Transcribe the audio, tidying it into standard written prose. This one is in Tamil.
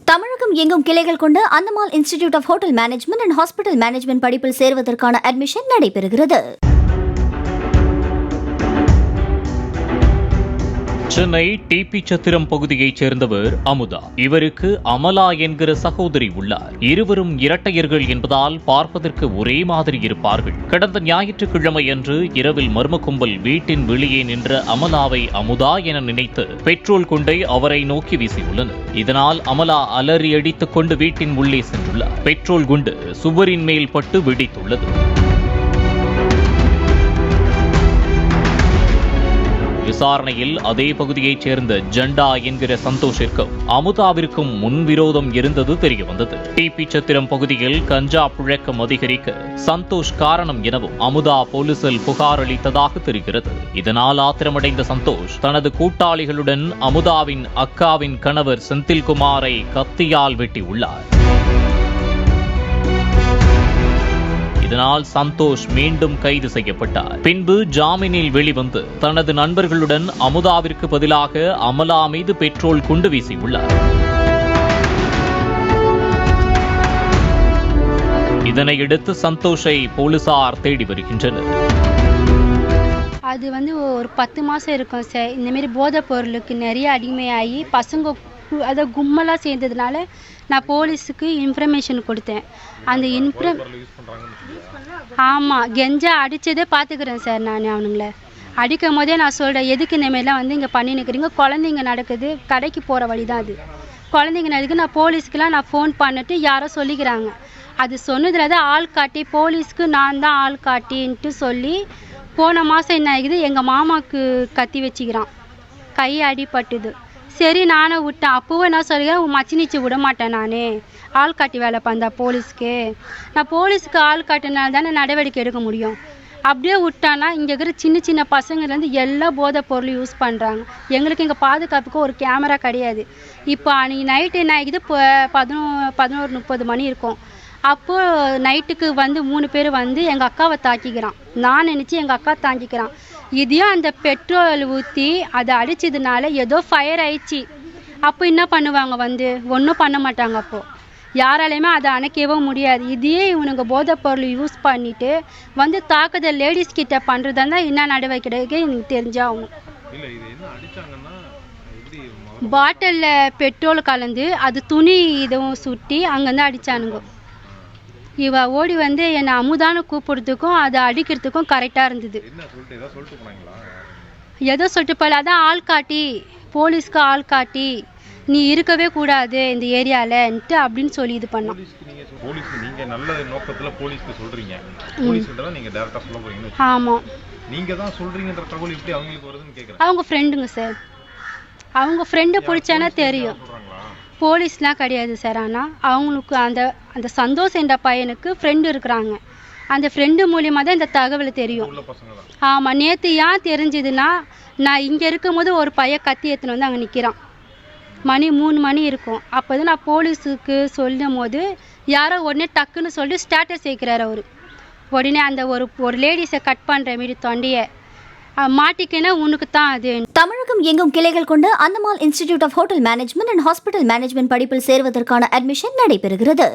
தமிழகம் எங்கும் கிளைகள் கொண்ட அந்தமால் institute of hotel management and hospital management படிப்பில் சேர்வதற்கான அட்மிஷன் நடைபெறுகிறது. சென்னை டிபி சத்திரம் பகுதியைச் சேர்ந்தவர் அமுதா. இவருக்கு அமலா என்கிற சகோதரி உள்ளார். இருவரும் இரட்டையர்கள் என்பதால் பார்ப்பதற்கு ஒரே மாதிரி இருப்பார்கள். கடந்த ஞாயிற்றுக்கிழமை அன்று இரவில் மர்ம கும்பல் வீட்டின் வெளியே நின்ற அமலாவை அமுதா என நினைத்து பெட்ரோல் குண்டை அவரை நோக்கி வீசியுள்ளனர். இதனால் அமலா அலறி அடித்துக் கொண்டு வீட்டின் உள்ளே சென்றுள்ளார். பெட்ரோல் குண்டு சுவரின் மேல் பட்டு வெடித்துள்ளது. விசாரணையில் அதே பகுதியைச் சேர்ந்த ஜண்டா என்கிற சந்தோஷிற்கும் அமுதாவிற்கும் முன்விரோதம் இருந்தது தெரியவந்தது. டிபி சத்திரம் பகுதியில் கஞ்சா புழக்கம் அதிகரிக்க சந்தோஷ் காரணம் எனவும் அமுதா போலீசில் புகார் அளித்ததாக தெரிகிறது. இதனால் ஆத்திரமடைந்த சந்தோஷ் தனது கூட்டாளிகளுடன் அமுதாவின் அக்காவின் கணவர் செந்தில்குமாரை கத்தியால் வெட்டியுள்ளார். இதனால் சந்தோஷ் மீண்டும் கைது செய்யப்பட்டார். பின்பு ஜாமீனில் வெளிவந்து தனது நண்பர்களுடன் அமுதாவிற்கு பதிலாக அமலா மீது பெட்ரோல் குண்டு வீசியுள்ளார். இதனையடுத்து சந்தோஷை போலீசார் தேடி வருகின்றனர். அது ஒரு 10 மாதம் இருக்கும் சார். இந்தமாரி போதைப் பொருளுக்கு நிறைய அடிமையாகி பசங்க அதை கும்பலாக சேர்ந்ததுனால நான் போலீஸுக்கு இன்ஃபர்மேஷன் கொடுத்தேன். அந்த ஆமாம், கெஞ்சா அடித்ததே பார்த்துக்கிறேன் சார். நான் அவனுங்கள அடிக்கும் போதே நான் சொல்கிறேன், எதுக்கு இந்தமாரிலாம் இங்கே பண்ணி நிற்கிறீங்க, குழந்தைங்க நடக்குது, கடைக்கு போகிற வழி தான் அது, குழந்தைங்க நடக்குது. நான் போலீஸ்க்கெலாம் நான் ஃபோன் பண்ணிட்டு யாரோ சொல்லிக்கிறாங்க. அது சொன்னதில் தான் ஆள் காட்டி போலீஸ்க்கு நான் தான் ஆள் காட்டின்ட்டு சொல்லி போன மாதம் என்ன ஆகுது, எங்கள் மாமாவுக்கு கத்தி வச்சுக்கிறான், கை அடிபட்டுது. சரி நானும் விட்டேன். அப்போவும் என்ன சொல்கிறேன், மச்சினிச்சு விட மாட்டேன், நான் ஆள் காட்டி வேலை பண்ணா போலீஸ்க்கு. நான் போலீஸுக்கு ஆள் காட்டினால தானே நடவடிக்கை எடுக்க முடியும். அப்படியே விட்டானா இங்கே இருக்கிற சின்ன சின்ன பசங்கள்லேருந்து எல்லா போதைப் பொருள் யூஸ் பண்ணுறாங்க. எங்களுக்கு இங்கே பாதுகாப்புக்கு ஒரு கேமரா கிடையாது. இப்போ அன்றைக்கி நைட்டு என்ன ஆகிக்குது, 11:30 மணி இருக்கும். அப்போது நைட்டுக்கு 3 பேர் எங்கள் அக்காவை தாக்கிக்கிறான். நான் நினச்சி எங்கள் அக்கா தாக்கிக்கிறான். இதையும் அந்த பெட்ரோல் ஊற்றி அதை அடித்ததுனால ஏதோ ஃபயர் ஆயிடுச்சு. அப்போ என்ன பண்ணுவாங்க, ஒன்றும் பண்ண மாட்டாங்க. அப்போது யாராலையுமே அதை அணைக்கவும் முடியாது. இதையே இவனுங்க போதைப் பொருள் யூஸ் பண்ணிவிட்டு தாக்குதல் லேடிஸ் கிட்ட பண்ணுறதா இருந்தால் என்ன நடவடிக்கை எனக்கு தெரிஞ்சாகும். பாட்டிலில் பெட்ரோல் கலந்து அது துணி இதுவும் சுட்டி அங்கேருந்து அடித்தானுங்க. இவ ஓடி என்னை அமுதான்னு கூப்பிடுறதுக்கும் அதை அடிக்கிறதுக்கும் கரெக்டாக இருந்தது. ஏதோ சொல்லிட்டு போல, அதான் ஆள் காட்டி, போலீஸ்க்கு ஆள் காட்டி நீ இருக்கவே கூடாது இந்த ஏரியாலன்ட்டு அப்படின்னு சொல்லி இது பண்ணோம். ஆமாம், அவங்க ஃப்ரெண்டுங்க சார். அவங்க ஃப்ரெண்டு பிடிச்சானா தெரியும். போலீஸ்லாம் கிடையாது சார். ஆனால் அவங்களுக்கு அந்த சந்தோஷ் என்ற பையனுக்கு ஃப்ரெண்டு இருக்கிறாங்க. அந்த ஃப்ரெண்டு மூலியமாக தான் இந்த தகவல் தெரியும். ஆமாம், நேற்று ஏன் தெரிஞ்சதுன்னா, நான் இங்கே இருக்கும் போது ஒரு பையன் கத்தி எடுத்துன்னு அங்கே நிற்கிறான். மணி 3 மணி இருக்கும். அப்போ தான் நான் போலீஸுக்கு சொல்லும் போது யாரோ உடனே டக்குன்னு சொல்லி ஸ்டேட்டஸ் வைக்கிறார் அவர். உடனே அந்த ஒரு லேடிஸை கட் பண்ணுற மாரி தொண்டையை மாட்டிக்கினா உனக்கு தான் அது. தமிழகம் எங்கும் கிளைகள் கொண்ட அந்தமால் institute of hotel management and hospital management படிப்பில் சேர்வதற்கான அட்மிஷன் நடைபெறுகிறது.